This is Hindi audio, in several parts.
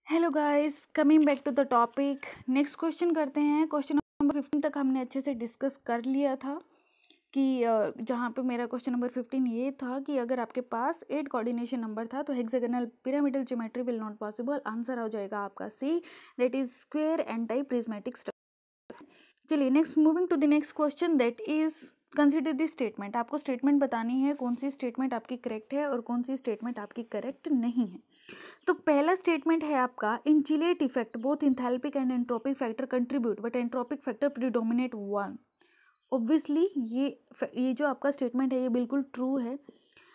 Hello guys, coming back to the topic. Next question करते हैं। क्वेश्चन नंबर 15 तक हमने अच्छे से डिस्कस कर लिया था कि जहाँ पे मेरा क्वेश्चन नंबर 15 ये था कि अगर आपके पास 8 कोऑर्डिनेशन नंबर था तो hexagonal pyramidal geometry will not possible. Answer हो जाएगा आपका C, that is square and type prismatic structure. चलिए next, moving to the next question, that is consider this statement. आपको स्टेटमेंट बतानी है कौन सी स्टेटमेंट आपकी करेक्ट है और कौन सी स्टेटमेंट आपकी करेक्ट नहीं है। तो पहला स्टेटमेंट है आपका, in chelate effect both enthalpic and entropic factor contribute but entropic factor predominant. Obviously ये जो आपका स्टेटमेंट है ये बिल्कुल ट्रू है।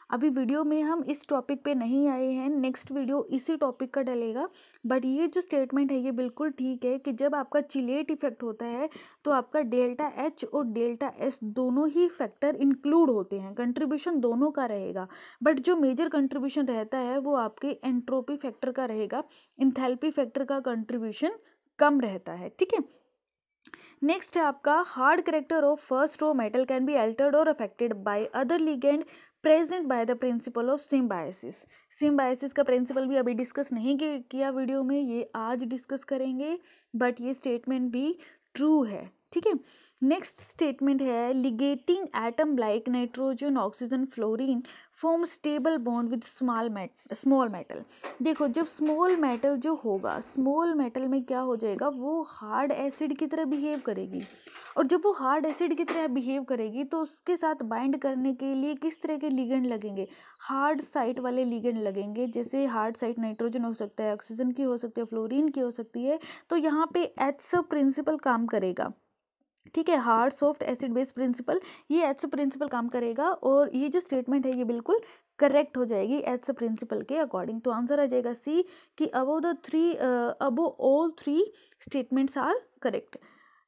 अभी वीडियो में हम इस टॉपिक पे नहीं आए हैं, नेक्स्ट वीडियो इसी टॉपिक का डलेगा। बट ये जो स्टेटमेंट है ये बिल्कुल ठीक है कि जब आपका चिलेट इफेक्ट होता है तो आपका डेल्टा एच और डेल्टा एस दोनों ही फैक्टर इंक्लूड होते हैं, कंट्रीब्यूशन दोनों का रहेगा। बट जो मेजर कंट्रीब्यूशन रहता है वो आपके एंट्रोपी फैक्टर का रहेगा, इंथैल्पी फैक्टर का कंट्रीब्यूशन कम रहता है। ठीक है, नेक्स्ट है आपका, hard character of first row metal can be altered और affected by other ligand present by the principle of symbiosis. Symbiosis का प्रिंसिपल भी अभी डिस्कस नहीं किया वीडियो में, ये आज डिस्कस करेंगे। बट ये स्टेटमेंट भी ट्रू है। ठीक है, नेक्स्ट स्टेटमेंट है, ligating atom like nitrogen oxygen fluorine form stable bond with small metal. देखो, जब स्मॉल मेटल जो होगा, स्मॉल मेटल में क्या हो जाएगा, वो हार्ड एसिड की तरह बिहेव करेगी। और जब वो हार्ड एसिड की तरह बिहेव करेगी तो उसके साथ बाइंड करने के लिए किस तरह के लिगेंड लगेंगे, हार्ड साइट वाले लिगेंड लगेंगे। जैसे हार्ड साइट नाइट्रोजन हो सकता है, ऑक्सीजन की हो सकती है, फ्लोरीन की हो सकती है। तो यहाँ पे एच प्रिंसिपल काम करेगा। ठीक है, hard soft acid base principle, ये एच प्रिंसिपल काम करेगा। और ये जो स्टेटमेंट है ये बिल्कुल करेक्ट हो जाएगी एच प्रिंसिपल के अकॉर्डिंग। तो आंसर आ जाएगा सी, कि above all three statements are correct.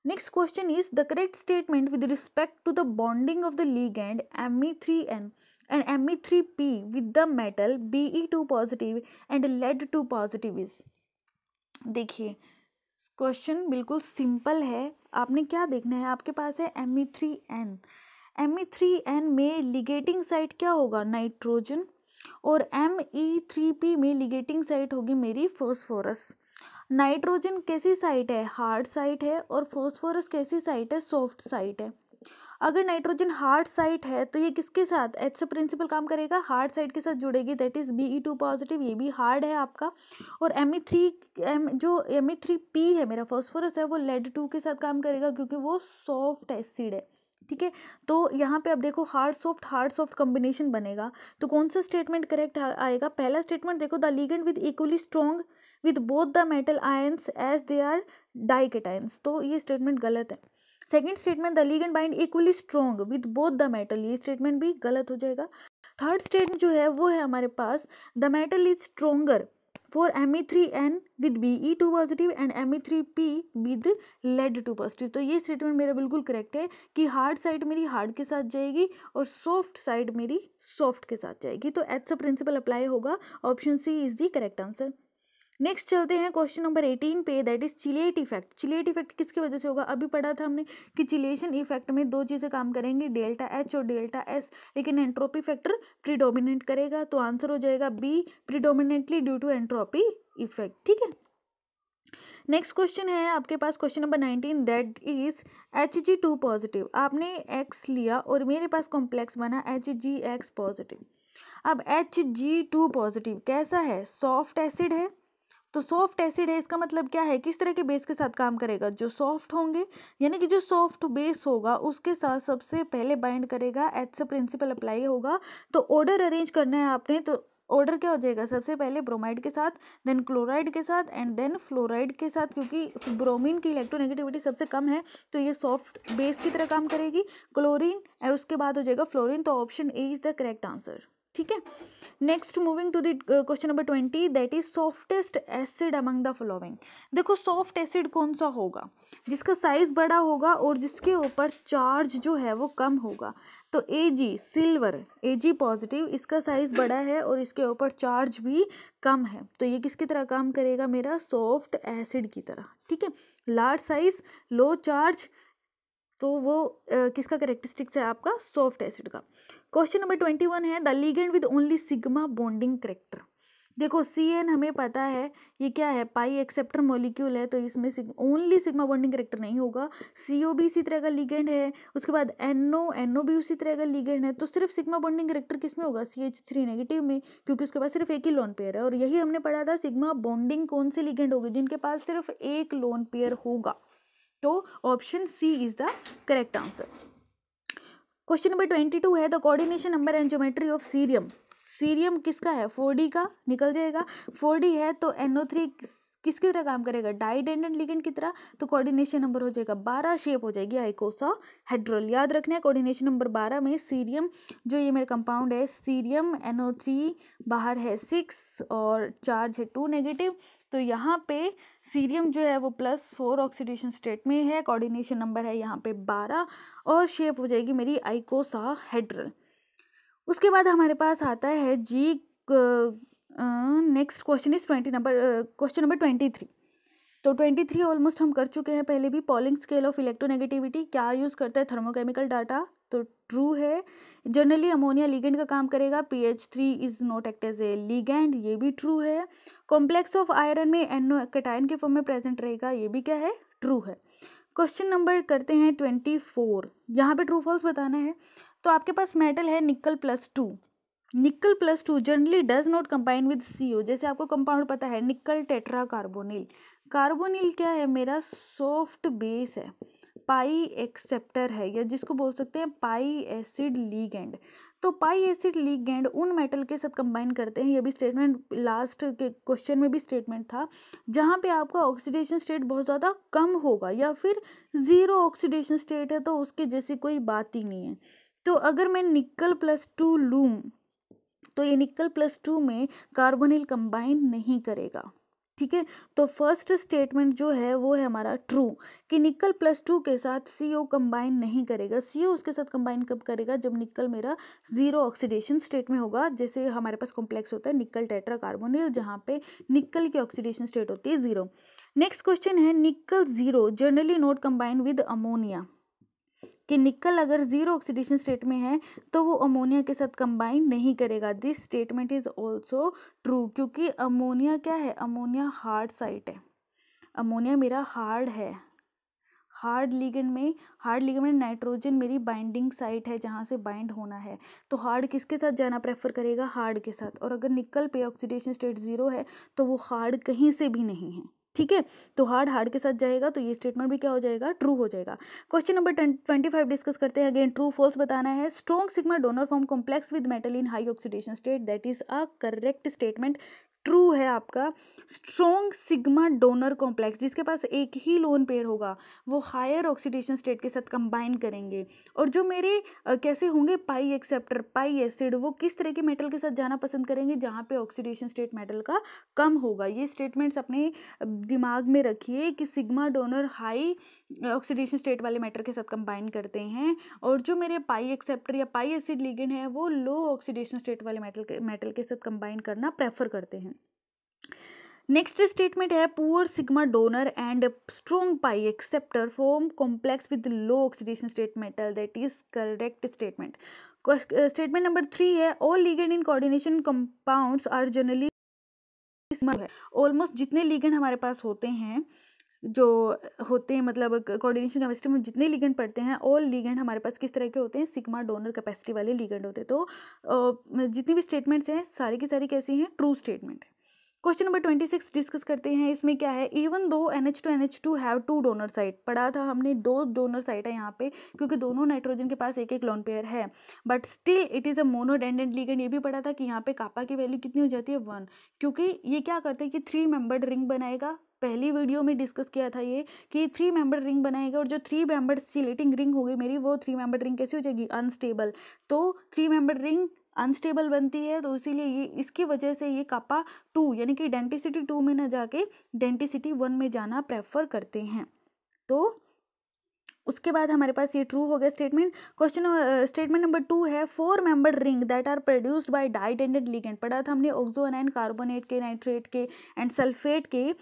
Next question is, the correct statement with respect to the bonding of the ligand Me3N and Me3P with the metal Be2 positive and lead2 positive is। देखिए, क्वेश्चन बिल्कुल सिंपल है। आपने क्या देखना है, आपके पास है Me3N। Me3N में लिगेटिंग साइट क्या होगा, नाइट्रोजन। और Me3P में लिगेटिंग साइट होगी मेरी फॉस्फोरस। नाइट्रोजन कैसी साइट है, हार्ड साइट है। और फॉस्फोरस कैसी साइट है, सॉफ्ट साइट है। अगर नाइट्रोजन हार्ड साइट है तो ये किसके साथ, एच से प्रिंसिपल काम करेगा, हार्ड साइट के साथ जुड़ेगी, दैट इज Be2 पॉजिटिव, ये भी हार्ड है आपका। और Me3P है मेरा फॉस्फोरस है, वो lead2 के साथ काम करेगा क्योंकि वो सॉफ्ट एसिड है। ठीक है, तो यहाँ पे अब देखो, हार्ड सॉफ्ट कॉम्बिनेशन बनेगा। तो कौन सा स्टेटमेंट करेक्ट आएगा, पहला स्टेटमेंट देखो, the ligand with equally strong with both the metal ions as they are dications. तो ये स्टेटमेंट गलत है। Second statement, the ligand bind equally strong with both the metal, ये स्टेटमेंट भी गलत हो जाएगा। थर्ड स्टेटमेंट जो है वो है हमारे पास, the metal is stronger for Me3N with Be2 positive and Me3P with lead2 positive. तो ये स्टेटमेंट मेरा बिल्कुल करेक्ट है कि हार्ड साइड मेरी हार्ड के साथ जाएगी और सॉफ्ट साइड मेरी सॉफ्ट के साथ जाएगी। तो एच सा प्रिंसिपल अप्लाई होगा, option C is the correct answer. Next चलते हैं क्वेश्चन नंबर 18 पे, that is chelate effect. Chelate effect किसकी वजह से होगा, अभी पढ़ा था हमने कि चिलेशन इफेक्ट में दो चीज़ें काम करेंगी, डेल्टा एच और डेल्टा एस, लेकिन एंट्रोपी फैक्टर प्रीडोमिनेट करेगा। तो आंसर हो जाएगा B, predominantly due to entropy effect. ठीक है, नेक्स्ट क्वेश्चन है आपके पास question number 19, that is Hg2 positive. आपने एक्स लिया और मेरे पास कॉम्प्लेक्स बना Hgx पॉजिटिव। अब Hg2 पॉजिटिव कैसा है, सॉफ्ट एसिड है। तो सॉफ्ट एसिड है, इसका मतलब क्या है, किस तरह के बेस के साथ काम करेगा, जो सॉफ्ट होंगे, यानी कि जो सॉफ्ट बेस होगा उसके साथ सबसे पहले बाइंड करेगा, एच से प्रिंसिपल अप्लाई होगा। तो ऑर्डर अरेंज करना है आपने, तो ऑर्डर क्या हो जाएगा, सबसे पहले ब्रोमाइड के साथ, देन क्लोराइड के साथ एंड देन फ्लोराइड के साथ, क्योंकि ब्रोमीन की इलेक्ट्रोनेगेटिविटी सबसे कम है तो ये सॉफ्ट बेस की तरह काम करेगी। क्लोरीन और उसके बाद हो जाएगा फ्लोरीन। तो option A is the correct answer. ठीक है, next moving to the question number 20, that is softest acid among the following. देखो, सॉफ्ट एसिड कौन सा होगा, जिसका साइज बड़ा होगा और जिसके ऊपर चार्ज जो है वो कम होगा। तो Ag सिल्वर, Ag पॉजिटिव, इसका साइज बड़ा है और इसके ऊपर चार्ज भी कम है। तो ये किसकी तरह काम करेगा, मेरा सॉफ्ट एसिड की तरह। ठीक है, लार्ज साइज, लो चार्ज, तो वो किसका करेक्टरिस्टिक्स है, आपका सॉफ्ट एसिड का। क्वेश्चन नंबर 21 है, the ligand with only sigma bonding character. देखो CN हमें पता है ये क्या है, पाई एक्सेप्टर मॉलिक्यूल है, तो इसमें ओनली सिग्मा बॉन्डिंग करेक्टर नहीं होगा। CO भी इसी तरह का लिगेंड है, उसके बाद NO भी उसी तरह का लिगेंड है, तो सिर्फ सिग्मा बॉन्डिंग करेक्टर किस में होगा, CH3 नेगेटिव में, क्योंकि उसके पास सिर्फ एक ही लोन पेयर है। और यही हमने पढ़ा था सिग्मा बॉन्डिंग कौन से लिगेंड होगी, जिनके पास सिर्फ एक लोन पेयर होगा। तो option C is the correct answer. Question number 22 है the coordination number and geometry of cerium. Cerium किसका है, 4D का, निकल जाएगा। 4D है तो NO3 किसकी तरह काम करेगा, डाइडेंडेंट लिगेंड की तरह, तो कोऑर्डिनेशन नंबर हो जाएगा 12, शेप हो जाएगी आइकोसाहेड्रल। याद रखना है कोऑर्डिनेशन नंबर 12 में सीरियम, जो ये मेरा कंपाउंड है सीरियम, NO3 बाहर है 6 और चार्ज है 2 नेगेटिव, तो यहाँ पे सीरियम जो है वो +4 ऑक्सीडेशन स्टेट में है, कोऑर्डिनेशन नंबर है यहाँ पे 12 और शेप हो जाएगी मेरी आइकोसाहेड्रल। उसके बाद हमारे पास आता है जी, next question is question number 23। तो 23 ऑलमोस्ट हम कर चुके हैं पहले भी। पॉलिंग स्केल ऑफ इलेक्ट्रोनेगेटिविटी क्या यूज़ करता है, थर्मोकेमिकल डाटा, तो ट्रू है। जनरली अमोनिया लिगेंड का काम करेगा, PH3 is not act as a ligand, ये भी ट्रू है। कॉम्प्लेक्स ऑफ आयरन में NO कैटायन के फॉर्म में प्रेजेंट रहेगा, ये भी क्या है, ट्रू है। क्वेश्चन नंबर करते हैं 24, यहाँ पे ट्रू फॉल्स बताना है। तो आपके पास मेटल है निकल +2, निकल +2 generally does not combine with CO। जैसे आपको कंपाउंड पता है निकल टेट्रा कार्बोनिल, कार्बोनिल क्या है, मेरा सॉफ्ट बेस है, पाई एक्सेप्टर है, या जिसको बोल सकते हैं पाई एसिड लीगेंड। तो पाई एसिड लीगेंड उन मेटल के साथ कंबाइन करते हैं, ये भी स्टेटमेंट लास्ट के क्वेश्चन में भी स्टेटमेंट था, जहाँ पे आपका ऑक्सीडेशन स्टेट बहुत ज़्यादा कम होगा या फिर 0 ऑक्सीडेशन स्टेट है, तो उसके जैसी कोई बात ही नहीं है। तो अगर मैं निकल +2 लूँ तो ये निकल +2 में कार्बोनिल कंबाइन नहीं करेगा, ठीक है। तो फर्स्ट स्टेटमेंट जो है वो है हमारा ट्रू, कि निकल +2 के साथ CO कंबाइन नहीं करेगा। CO उसके साथ कंबाइन कब करेगा, जब निकल मेरा 0 ऑक्सीडेशन स्टेट में होगा। जैसे हमारे पास कॉम्प्लेक्स होता है निकल टेट्रा कार्बोनिल, जहाँ पे निकल की ऑक्सीडेशन स्टेट होती है 0। नेक्स्ट क्वेश्चन है निकल 0 generally not combine with ammonia, कि निकल अगर 0 ऑक्सीडेशन स्टेट में है तो वो अमोनिया के साथ कंबाइन नहीं करेगा। This statement is also true, क्योंकि अमोनिया क्या है, अमोनिया हार्ड साइट है, अमोनिया मेरा हार्ड है, हार्ड लिगेंड में नाइट्रोजन मेरी बाइंडिंग साइट है, जहाँ से बाइंड होना है। तो हार्ड किसके साथ जाना प्रेफर करेगा, हार्ड के साथ। और अगर निकल पे ऑक्सीडेशन स्टेट 0 है तो वो हार्ड कहीं से भी नहीं है, ठीक है। तो हार्ड के साथ जाएगा, तो ये स्टेटमेंट भी क्या हो जाएगा, ट्रू हो जाएगा। क्वेश्चन नंबर 25 डिस्कस करते हैं। अगेन ट्रू फॉल्स बताना है। Strong sigma donor form complex with metal in high oxidation state, that is a correct statement, true है आपका। स्ट्रॉन्ग सिग्मा डोनर कॉम्प्लेक्स जिसके पास एक ही लोन पेयर होगा वो हायर ऑक्सीडेशन स्टेट के साथ कंबाइन करेंगे। और जो मेरे कैसे होंगे, पाई एक्सेप्टर, पाई एसिड, वो किस तरह के मेटल के साथ जाना पसंद करेंगे, जहाँ पे ऑक्सीडेशन स्टेट मेटल का कम होगा। ये स्टेटमेंट्स अपने दिमाग में रखिए कि sigma donor high oxidation state वाले मेटल के साथ कंबाइन करते हैं, और जो मेरे पाई एक्सेप्टर या पाई एसिड लिगेंड है वो लो ऑक्सीडेशन स्टेट वाले मेटल के साथ कंबाइन करना प्रेफर करते हैं। नेक्स्ट स्टेटमेंट है poor sigma donor and strong pi acceptor form complex with low oxidation state metal, that is correct statement. Statement number 3 है all ligand in coordination compounds are generally, almost जितने लिगेंड हमारे पास होते हैं मतलब कोऑर्डिनेशन केमिस्ट्री में जितने लिगेंड पढ़ते हैं, ऑल लिगेंड हमारे पास किस तरह के होते हैं, सिग्मा डोनर कैपेसिटी वाले लिगेंड होते हैं। तो जितनी भी स्टेटमेंट्स हैं सारी की सारी कैसी हैं, ट्रू स्टेटमेंट है। क्वेश्चन नंबर 26 डिस्कस करते हैं। इसमें क्या है, even though NH2 have 2 donor site, पढ़ा था हमने 2 डोनर साइट है यहाँ पे, क्योंकि दोनों नाइट्रोजन के पास एक एक लोन पेयर है, but still it is a monodentate ligand. ये भी पढ़ा था कि यहाँ पे कापा की वैल्यू कितनी हो जाती है 1, क्योंकि ये क्या करते हैं कि 3 मेंबर्ड रिंग बनाएगा। पहली वीडियो में डिस्कस किया था ये कि 3 मेंबर्ड रिंग बनाएगा, और जो 3 मेंबर्ड चिलेटिंग रिंग होगी मेरी, वो 3 मेंबर्ड रिंग कैसी हो जाएगी, अनस्टेबल। तो 3 मेंबर्ड रिंग अनस्टेबल बनती है, तो इसीलिए ये इसकी वजह से ये कापा 2 यानी कि डेंटिसिटी 2 में ना जाके डेंटिसिटी 1 में जाना प्रेफर करते हैं। तो उसके बाद हमारे पास ये ट्रू हो गया स्टेटमेंट। स्टेटमेंट नंबर 2 है 4 membered ring that are produced by didentate ligand, पढ़ा था हमने ऑक्सो एनायन कार्बोनेट के, नाइट्रेट के एंड सल्फेट के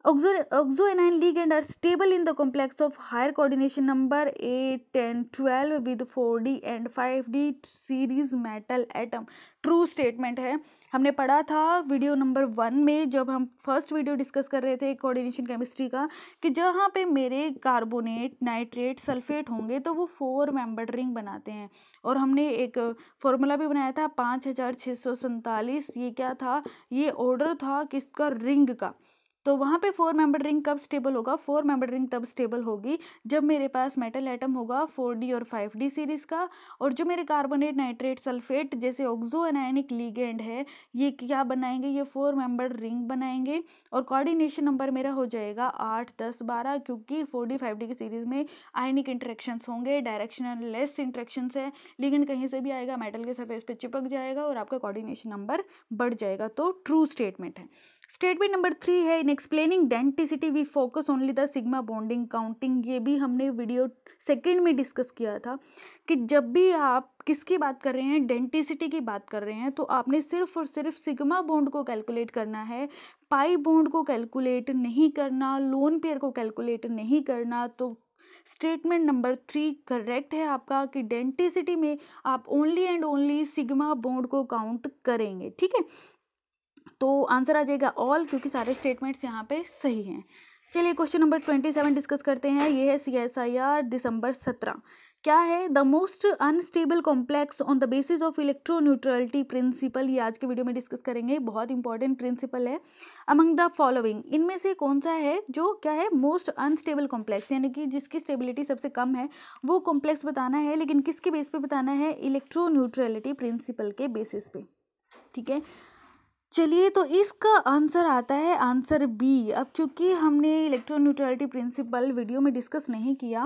Oxoanion ligand are stable in the complex of higher coordination number 8, 10, 12 with 4D and 5D series metal atom. True statement है। हमने पढ़ा था वीडियो नंबर 1 में, जब हम फर्स्ट वीडियो डिस्कस कर रहे थे कोऑर्डिनेशन केमिस्ट्री का, कि जहाँ पे मेरे कार्बोनेट, नाइट्रेट, सल्फेट होंगे तो वो 4 मेंबर्ड रिंग बनाते हैं। और हमने एक फॉर्मूला भी बनाया था 5647। ये क्या था? ये ऑर्डर था किसका? रिंग का। तो वहाँ पे 4 मेंबर रिंग कब स्टेबल होगा? 4 मेंबर रिंग तब स्टेबल होगी जब मेरे पास मेटल एटम होगा 4D और 5D सीरीज का। और जो मेरे कार्बोनेट, नाइट्रेट, सल्फेट जैसे ऑक्सो एनायनिक लिगेंड है, ये क्या बनाएंगे? ये 4 मेंबर रिंग बनाएंगे। और कोऑर्डिनेशन नंबर मेरा हो जाएगा 8, 10, 12, क्योंकि 4D 5D की सीरीज में आयनिक इंटरेक्शंस होंगे, डायरेक्शनल लेस इंटरेक्शंस है, लिगेंड कहीं से भी आएगा, मेटल के सरफेस पे चिपक जाएगा और आपका कोऑर्डिनेशन नंबर बढ़ जाएगा। तो ट्रू स्टेटमेंट है। स्टेटमेंट नंबर 3 है, in explaining denticity we focus only the sigma bonding counting. ये भी हमने वीडियो सेकंड में डिस्कस किया था कि जब भी आप किसकी बात कर रहे हैं, डेंटिसिटी की बात कर रहे हैं, तो आपने सिर्फ और सिर्फ सिग्मा बॉन्ड को कैलकुलेट करना है, पाई बॉन्ड को कैलकुलेट नहीं करना, लोन पेयर को कैलकुलेट नहीं करना। तो स्टेटमेंट नंबर 3 करेक्ट है आपका कि डेंटिसिटी में आप only and only sigma bond को काउंट करेंगे। ठीक है, तो आंसर आ जाएगा ऑल, क्योंकि सारे स्टेटमेंट्स यहाँ पे सही हैं। चलिए क्वेश्चन नंबर 27 डिस्कस करते हैं। ये है CSIR दिसंबर 17। क्या है? The most unstable complex on the basis of electroneutrality principle. ये आज के वीडियो में डिस्कस करेंगे, बहुत इंपॉर्टेंट प्रिंसिपल है। अमंग द फॉलोइंग, इनमें से कौन सा है जो क्या है? मोस्ट अनस्टेबल कॉम्प्लेक्स, यानी कि जिसकी स्टेबिलिटी सबसे कम है वो कॉम्प्लेक्स बताना है, लेकिन किसके बेस पे बताना है? इलेक्ट्रोन्यूट्रलिटी प्रिंसिपल के बेसिस पे। ठीक है, चलिए, तो इसका आंसर आता है आंसर बी। अब क्योंकि हमने इलेक्ट्रोन्यूट्रलिटी प्रिंसिपल वीडियो में डिस्कस नहीं किया,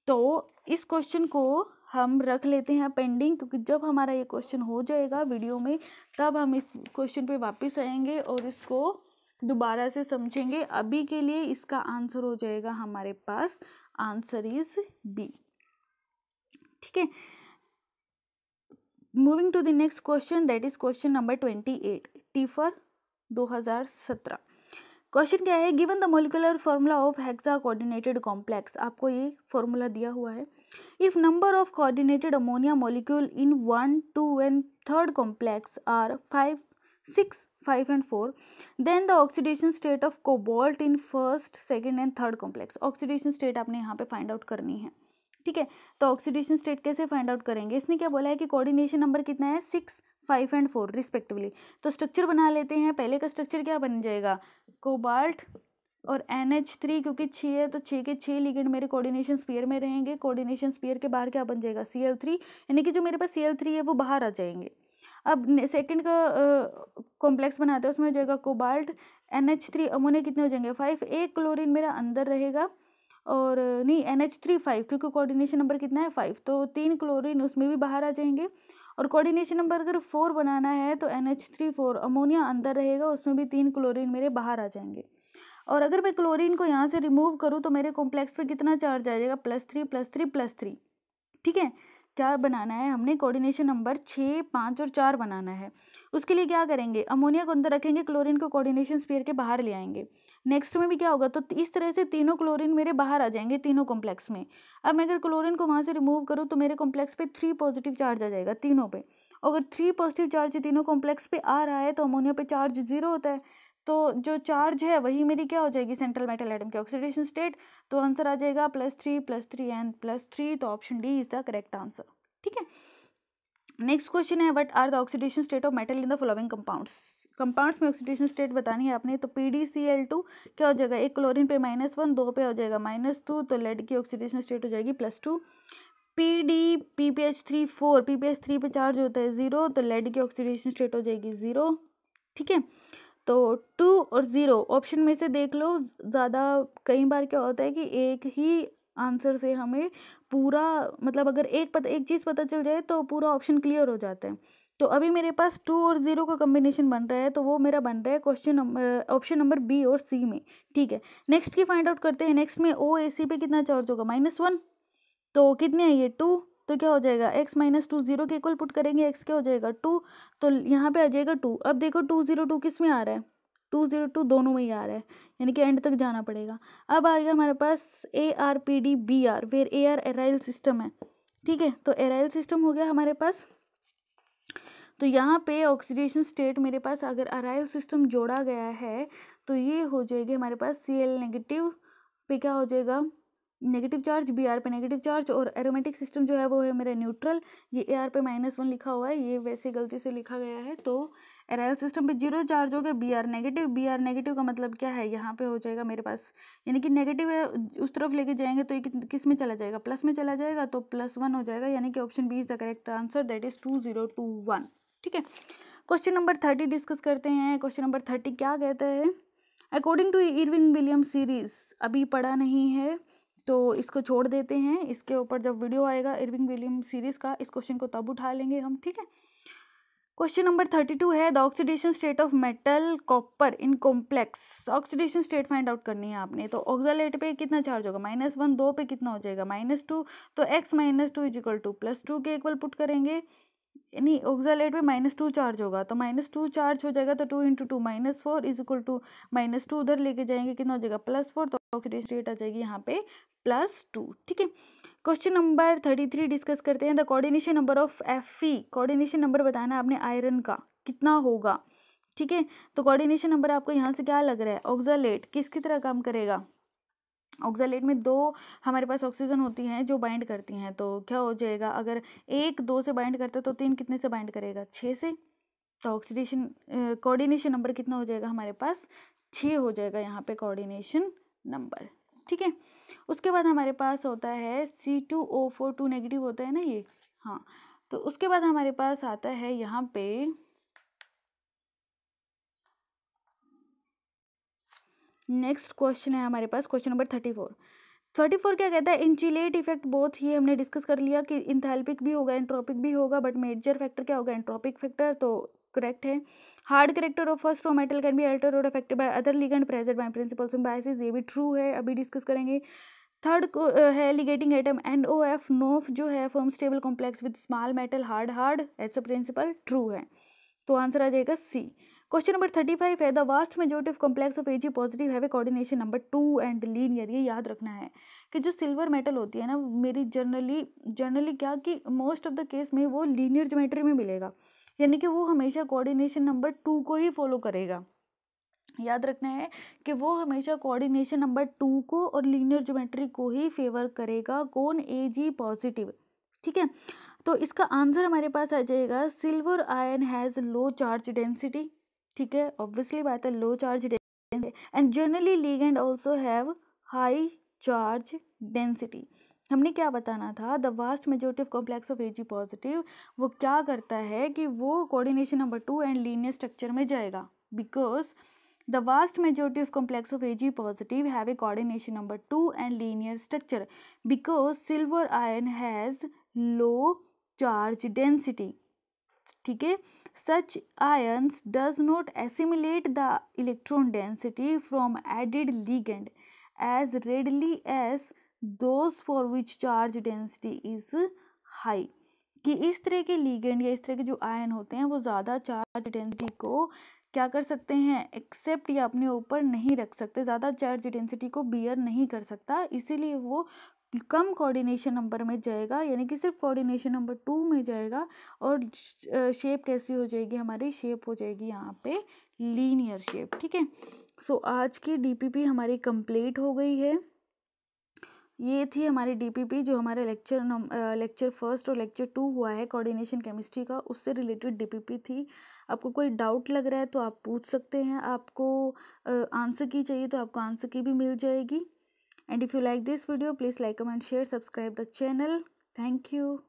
तो इस क्वेश्चन को हम रख लेते हैं पेंडिंग, क्योंकि जब हमारा ये क्वेश्चन हो जाएगा वीडियो में तब हम इस क्वेश्चन पे वापस आएंगे और इसको दोबारा से समझेंगे। अभी के लिए इसका आंसर हो जाएगा हमारे पास, आंसर इज बी। ठीक है, moving to the next question, that is question number 28, TIFR 2017। Question क्या है? Given the molecular formula of hexa coordinated complex. आपको ये फॉर्मूला दिया हुआ है। If number of coordinated ammonia molecule in 1, 2 and 3rd complex are 5, 6, 5 and 4, then the oxidation state of cobalt in 1st, 2nd and 3rd complex. Oxidation state आपने यहाँ पे फाइंड आउट करनी है। ठीक है, तो ऑक्सीडेशन स्टेट कैसे फाइंड आउट करेंगे? इसने क्या बोला है कि कोऑर्डिनेशन नंबर कितना है? 6, 5 and 4 रिस्पेक्टिवली। तो स्ट्रक्चर बना लेते हैं। पहले का स्ट्रक्चर क्या बन जाएगा? कोबाल्ट और NH3, क्योंकि 6 है तो 6 के 6 लिगेंड मेरे कोऑर्डिनेशन स्फीयर में रहेंगे। कोऑर्डिनेशन स्फीयर के बाहर क्या बन जाएगा? Cl3, यानी कि जो मेरे पास Cl3 है वो बाहर आ जाएंगे। अब सेकंड का कॉम्प्लेक्स बनाते हैं, उसमें हो जाएगा कोबाल्ट, NH3, अमोनिया कितने हो जाएंगे? 5, एक क्लोरीन मेरा अंदर रहेगा, और नहीं NH3 5, क्योंकि कोऑर्डिनेशन नंबर कितना है? 5, तो 3 क्लोरीन उसमें भी बाहर आ जाएंगे। और कोऑर्डिनेशन नंबर अगर 4 बनाना है तो NH3 4, अमोनिया अंदर रहेगा, उसमें भी 3 क्लोरीन मेरे बाहर आ जाएंगे। और अगर मैं क्लोरीन को यहाँ से रिमूव करूँ तो मेरे कॉम्प्लेक्स पे कितना चार्ज आ जाएगा? +3 +3 +3। ठीक है, क्या बनाना है? हमने कोऑर्डिनेशन नंबर 6, 5 और 4 बनाना है। उसके लिए क्या करेंगे? अमोनिया को अंदर रखेंगे, क्लोरीन को कोऑर्डिनेशन स्फीयर के बाहर ले आएंगे। नेक्स्ट में भी क्या होगा? तो इस तरह से तीनों क्लोरीन मेरे बाहर आ जाएंगे तीनों कॉम्प्लेक्स में। अब मैं अगर क्लोरीन को वहाँ से रिमूव करूँ तो मेरे कॉम्प्लेक्स पे 3 पॉजिटिव चार्ज आ जाएगा तीनों पे। अगर 3 पॉजिटिव चार्ज तीनों कॉम्प्लेक्स पे आ रहा है तो अमोनिया पे चार्ज 0 होता है, तो जो चार्ज है वही मेरी क्या हो जाएगी? सेंट्रल मेटल एटम की ऑक्सीडेशन स्टेट। तो आंसर आ जाएगा +3 +3 एंड +3। तो option D is the correct answer. ठीक है, नेक्स्ट क्वेश्चन है, what are the oxidation state of metal in the following compounds. Compounds में ऑक्सीडेशन स्टेट बतानी है आपने। तो PdCl2 क्या हो जाएगा? एक क्लोरीन पे -1, 2 पे हो जाएगा -2, तो लेड की ऑक्सीडेशन स्टेट हो जाएगी +2। PdPPH3 4, PPH3 पे चार्ज होता है 0, तो लेड की ऑक्सीडेशन स्टेट हो जाएगी 0। ठीक है, तो 2 और 0 ऑप्शन में से देख लो। ज़्यादा कई बार क्या होता है कि एक ही आंसर से हमें पूरा, मतलब अगर एक चीज़ पता चल जाए तो पूरा ऑप्शन क्लियर हो जाता है। तो अभी मेरे पास 2 और 0 का कॉम्बिनेशन बन रहा है, तो वो मेरा बन रहा है क्वेश्चन ऑप्शन नंबर बी और सी में। ठीक है, नेक्स्ट की फाइंड आउट करते हैं। नेक्स्ट में OAC पे कितना चार्ज होगा? -1, तो कितने है ये? 2, तो क्या हो जाएगा? x - 2, 0 के इक्वल पुट करेंगे, x क्या हो जाएगा? 2, तो यहाँ पे आ जाएगा 2। अब देखो 2 0 2 किस में आ रहा है? 202 दोनों में ही आ रहा है, यानी कि एंड तक जाना पड़ेगा। अब आ गया हमारे पास ARPDBr, where air aryl system है, ठीक है। तो एराइल सिस्टम हो गया हमारे पास। तो यहाँ पे ऑक्सीडेशन स्टेट मेरे पास अगर अराइल सिस्टम जोड़ा गया है तो ये हो जाएगी हमारे पास Cl नेगेटिव पे क्या हो जाएगा, नेगेटिव चार्ज, Br पे नेगेटिव चार्ज, और एरोमेटिक सिस्टम जो है वो है मेरा न्यूट्रल। ये Ar पे -1 लिखा हुआ है, ये वैसे गलती से लिखा गया है। तो एराइल सिस्टम पे 0 चार्ज हो गया, Br नेगेटिव। Br नेगेटिव का मतलब क्या है, यहाँ पे हो जाएगा मेरे पास, यानी कि नेगेटिव है उस तरफ लेके जाएंगे तो ये किस में चला जाएगा, प्लस में चला जाएगा, तो +1 हो जाएगा, यानी कि option B is the correct answer, that is 2021। ठीक है, क्वेश्चन नंबर 30 डिस्कस करते हैं। क्वेश्चन नंबर 30 क्या कहता है, according to Irving Williams series, अभी पढ़ा नहीं है तो इसको छोड़ देते हैं, इसके ऊपर जब वीडियो आएगा इरविन विलियम्स सीरीज का, इस क्वेश्चन को तब उठा लेंगे हम। ठीक है, क्वेश्चन नंबर 32 है, the oxidation state of metal copper in complex. Oxidation state find out करनी है आपने। तो ऑक्सालेट पे कितना चार्ज होगा, -1, 2 पे कितना हो जाएगा -2, तो x -2 = +2 के इक्वल पुट करेंगे, यानी ऑक्सालेट पे -2 चार्ज होगा, तो -2 चार्ज हो जाएगा, तो 2 × 2 -4 = -2 उधर लेके जाएंगे, कितना हो जाएगा +4, तो ऑक्सीडेशन स्टेट आ जाएगी यहाँ पे +2। ठीक है, क्वेश्चन नंबर 33 डिस्कस करते हैं, the coordination number of Fe, coordination number बताना है आपने आयरन का कितना होगा। ठीक है, तो कोऑर्डिनेशन नंबर आपको यहाँ से क्या लग रहा है, ऑक्सालेट किसकी तरह काम करेगा, ऑक्सालेट में 2 हमारे पास ऑक्सीजन होती हैं जो बाइंड करती हैं, तो क्या हो जाएगा, अगर 1 2 से बाइंड करता है तो 3 कितने से बाइंड करेगा, 6 से, तो ऑक्सीडेशन कोऑर्डिनेशन नंबर कितना हो जाएगा हमारे पास, 6 हो जाएगा यहाँ पे कोऑर्डिनेशन नंबर। ठीक है, उसके बाद हमारे पास होता है C2O4, 2 नेगेटिव होता है ना ये, हाँ, तो उसके बाद हमारे पास आता है यहाँ पे नेक्स्ट क्वेश्चन है हमारे पास, क्वेश्चन नंबर 34 क्या कहता है, इंचिलेट इफेक्ट बोथ, ये हमने डिस्कस कर लिया कि इंथैल्पिक भी होगा एंट्रोपिक भी होगा, बट मेजर फैक्टर क्या होगा, एंट्रोपिक फैक्टर, तो करेक्ट है। Hard character of first row metal can be altered और affected by other ligand present by principle symbiosis, ये भी ट्रू है, अभी डिस्कस करेंगे। थर्ड को है लिगेटिंग एटम NOF, नोफ जो है form stable complex with small metal hard as a principle, true है, तो आंसर आ जाएगा सी। क्वेश्चन नंबर 35 है, the vast majority of complex of Ag positive have a coordination number 2 and linear. ये याद रखना है कि जो सिल्वर मेटल होती है ना, मेरी जनरली क्या कि मोस्ट ऑफ द केस में वो लीनियर ज्योमेट्री में मिलेगा, यानी कि वो हमेशा कोऑर्डिनेशन नंबर 2 को ही फॉलो करेगा। याद रखना है कि वो हमेशा कोऑर्डिनेशन नंबर 2 को और लीनियर ज्योमेट्री को ही फेवर करेगा, कौन, Ag पॉजिटिव। ठीक है, तो इसका आंसर हमारे पास आ जाएगा, silver ion has low charge density. ठीक है, ऑब्वियसली बात है, low charge density, and generally ligand also have high charge density. हमने क्या बताना था, the vast majority of complex of Ag positive, वो क्या करता है कि वो coordination number 2 and linear structure में जाएगा, because the vast majority of complex of Ag positive have a coordination number 2 and linear structure because silver ion has low charge density. ठीक है, such ions does not assimilate the electron density from added ligand as readily as those for which charge density is high. कि इस तरह के लिगेंड या इस तरह के जो आयन होते हैं वो ज़्यादा चार्ज डेंसिटी को क्या कर सकते हैं, एक्सेप्ट या अपने ऊपर नहीं रख सकते, ज़्यादा चार्ज डेंसिटी को बियर नहीं कर सकता, इसीलिए वो कम कोऑर्डिनेशन नंबर में जाएगा, यानी कि सिर्फ कोऑर्डिनेशन नंबर 2 में जाएगा। और शेप कैसी हो जाएगी, हमारी शेप हो जाएगी यहाँ पे लीनियर शेप। ठीक है, सो आज की DPP हमारी कंप्लीट हो गई है। ये थी हमारी DPP जो हमारे लेक्चर फर्स्ट और लेक्चर 2 हुआ है कोऑर्डिनेशन केमिस्ट्री का, उससे रिलेटेड DPP थी। आपको कोई डाउट लग रहा है तो आप पूछ सकते हैं, आपको आंसर की चाहिए तो आपको आंसर की भी मिल जाएगी। And if you like this video please like, comment, share, subscribe the channel. Thank you.